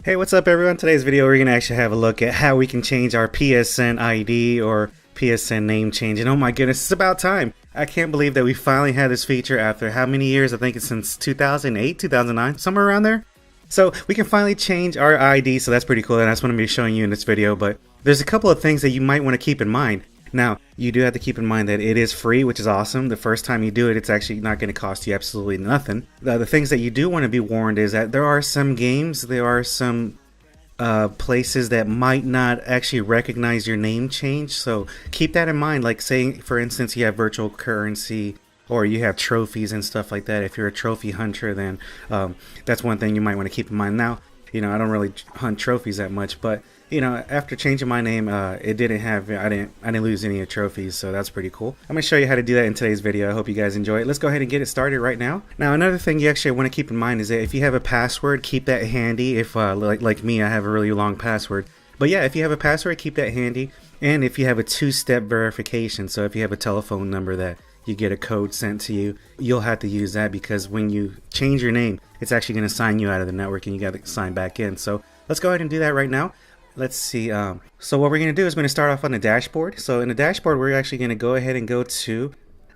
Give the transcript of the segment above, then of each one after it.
Hey, what's up everyone? Today's video we're going to actually have a look at how we can change our PSN ID or PSN name change. And oh my goodness, it's about time. I can't believe that we finally had this feature after how many years? I think it's since 2008, 2009, somewhere around there. So we can finally change our ID, so that's pretty cool, and that's what I'm going to be showing you in this video. But there's a couple of things that you might want to keep in mind. Now, you do have to keep in mind that it is free, which is awesome. The first time you do it, it's actually not going to cost you absolutely nothing. The things that you do want to be warned is that there are some games, there are some places that might not actually recognize your name change. So keep that in mind. Like say, for instance, you have virtual currency or you have trophies and stuff like that. If you're a trophy hunter, then that's one thing you might want to keep in mind. Now, you know, I don't really hunt trophies that much, but you know, after changing my name, it didn't have, I didn't lose any trophies, so that's pretty cool. I'm gonna show you how to do that in today's video. I hope you guys enjoy it. Let's go ahead and get it started right now. Now, another thing you actually want to keep in mind is that if you have a password, keep that handy. If like me, I have a really long password. But yeah, if you have a password, keep that handy. And if you have a two-step verification, so if you have a telephone number that you get a code sent to you, you'll have to use that because when you change your name, it's actually going to sign you out of the network and you got to sign back in. So let's go ahead and do that right now. Let's see. So what we're going to do is we're going to start off on the dashboard. So in the dashboard, we're actually going to go ahead and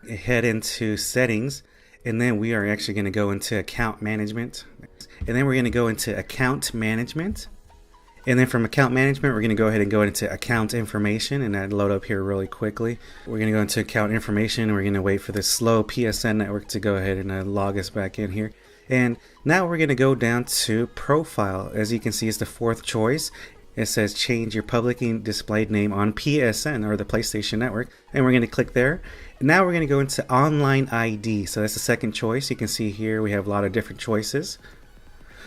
head into settings. And then we are actually going to go into account management. And then we're going to go into account management. And then from account management, we're going to go ahead and go into account information, and that load up here really quickly. We're going to go into account information, and we're going to wait for the slow PSN network to go ahead and log us back in here. And now we're going to go down to profile. As you can see, it's the fourth choice. It says change your publicly displayed name on PSN or the PlayStation Network, and we're going to click there. Now we're going to go into online ID. So that's the second choice. You can see here we have a lot of different choices.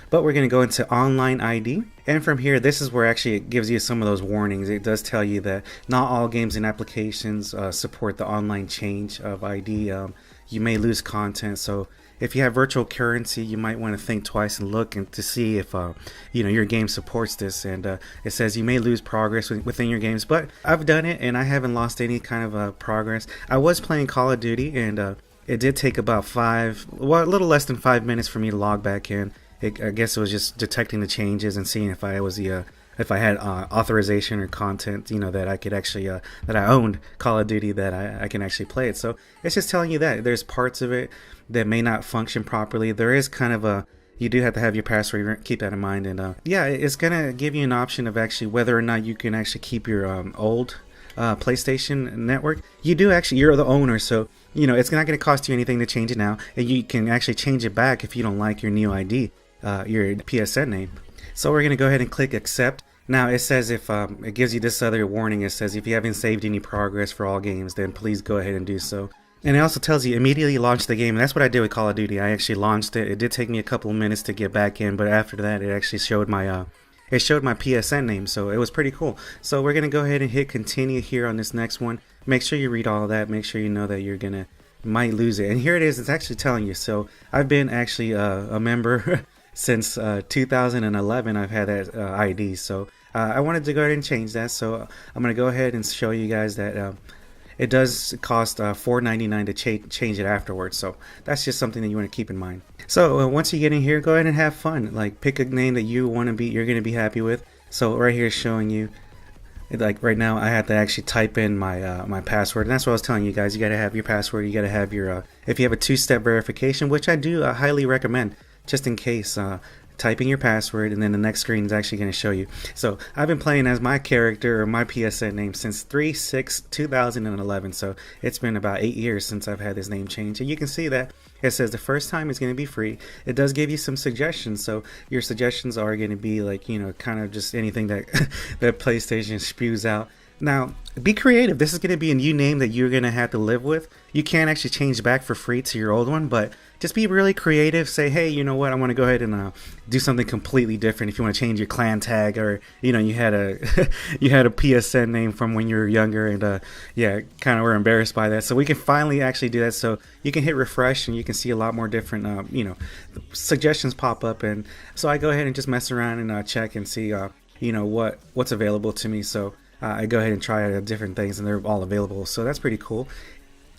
But we're going to go into online ID, and from here this is where actually it gives you some of those warnings. It does tell you that not all games and applications support the online change of ID. You may lose content, so if you have virtual currency, you might want to think twice and look and to see if you know, your game supports this. And it says you may lose progress within your games, but I've done it and I haven't lost any kind of progress. I was playing Call of Duty, and it did take about a little less than 5 minutes for me to log back in. I guess it was just detecting the changes and seeing if I was if I had authorization or content, you know, that I could actually that I owned Call of Duty, that I can actually play it. So it's just telling you that there's parts of it that may not function properly. There is kind of you do have to have your password, keep that in mind. And yeah, it's gonna give you an option of actually whether or not you can actually keep your old PlayStation network. You do actually, you're the owner, so you know it's not going to cost you anything to change it now, and you can actually change it back if you don't like your new ID, your PSN name. So we're going to go ahead and click accept. Now it says, if it gives you this other warning, it says if you haven't saved any progress for all games, then please go ahead and do so. And it also tells you immediately launch the game, and that's what I did with Call of Duty. I actually launched it. It did take me a couple of minutes to get back in, but after that it actually showed my PSN name, so it was pretty cool. So we're gonna go ahead and hit continue here on this next one. Make sure you read all of that. Make sure you know that you might lose it. And here it is. It's actually telling you. So I've been actually a member since 2011. I've had that ID. So I wanted to go ahead and change that. So I'm gonna go ahead and show you guys that it does cost $4.99 to change it afterwards. So that's just something that you want to keep in mind. So once you get in here, go ahead and have fun. Like pick a name that you're going to be happy with. So right here is showing you, like right now I have to actually type in my my password, and that's what I was telling you guys. You got to have your password. You got to have your if you have a two-step verification, which I do highly recommend, just in case. Typing your password, and then the next screen is actually going to show you. So I've been playing as my character or my PSN name since 3/6/2011. So it's been about 8 years since I've had this name change, and you can see that it says the first time is going to be free. It does give you some suggestions, so your suggestions are going to be like, you know, kind of just anything that that PlayStation spews out. Now, be creative. This is going to be a new name that you're going to have to live with. You can actually change back for free to your old one, but just be really creative. Say, hey, you know what? I want to go ahead and do something completely different. If you want to change your clan tag, or you know, you had a you had a PSN name from when you were younger, and yeah, kind of were embarrassed by that. So we can finally actually do that. So you can hit refresh, and you can see a lot more different, you know, suggestions pop up. And so I go ahead and just mess around and check and see, you know, what's available to me. So I go ahead and try different things, and they're all available. So that's pretty cool.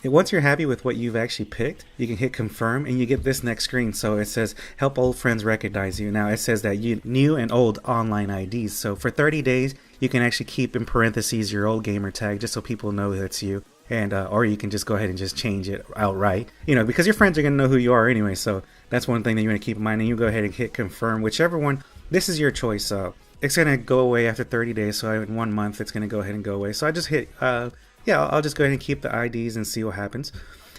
And once you're happy with what you've actually picked, you can hit confirm and you get this next screen. So it says help old friends recognize you. Now it says that you new and old online IDs. So for 30 days, you can actually keep in parentheses your old gamer tag just so people know that's you. And or you can just go ahead and just change it outright, because your friends are going to know who you are anyway. So that's one thing that you want to keep in mind. And you go ahead and hit confirm, whichever one. This is your choice. It's going to go away after 30 days. So in 1 month, it's going to go ahead and go away. So I just hit, I'll just go ahead and keep the IDs and see what happens.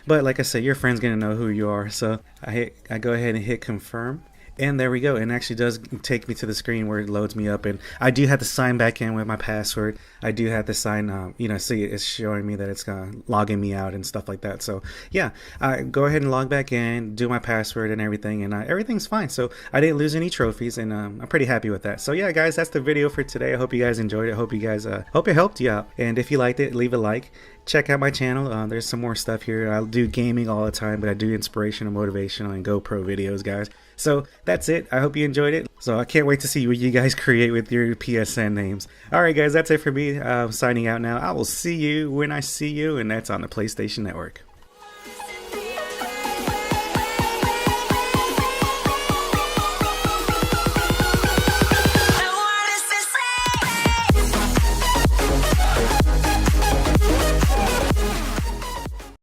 But like I said, your friend's going to know who you are. So I go ahead and hit confirm. And there we go. And actually does take me to the screen where it loads me up. And I do have to sign back in with my password. I do have to sign, see it's showing me that it's logging me out and stuff like that. So yeah, I go ahead and log back in, do my password and everything. And everything's fine. So I didn't lose any trophies and I'm pretty happy with that. So yeah, guys, that's the video for today. I hope you guys enjoyed it. Hope it helped you out. And if you liked it, leave a like. Check out my channel. There's some more stuff here. I do gaming all the time, but I do inspirational, motivational, and GoPro videos, guys. So that's it. I hope you enjoyed it. So I can't wait to see what you guys create with your PSN names. Alright guys, that's it for me. Signing out now. I will see you when I see you, and that's on the PlayStation Network.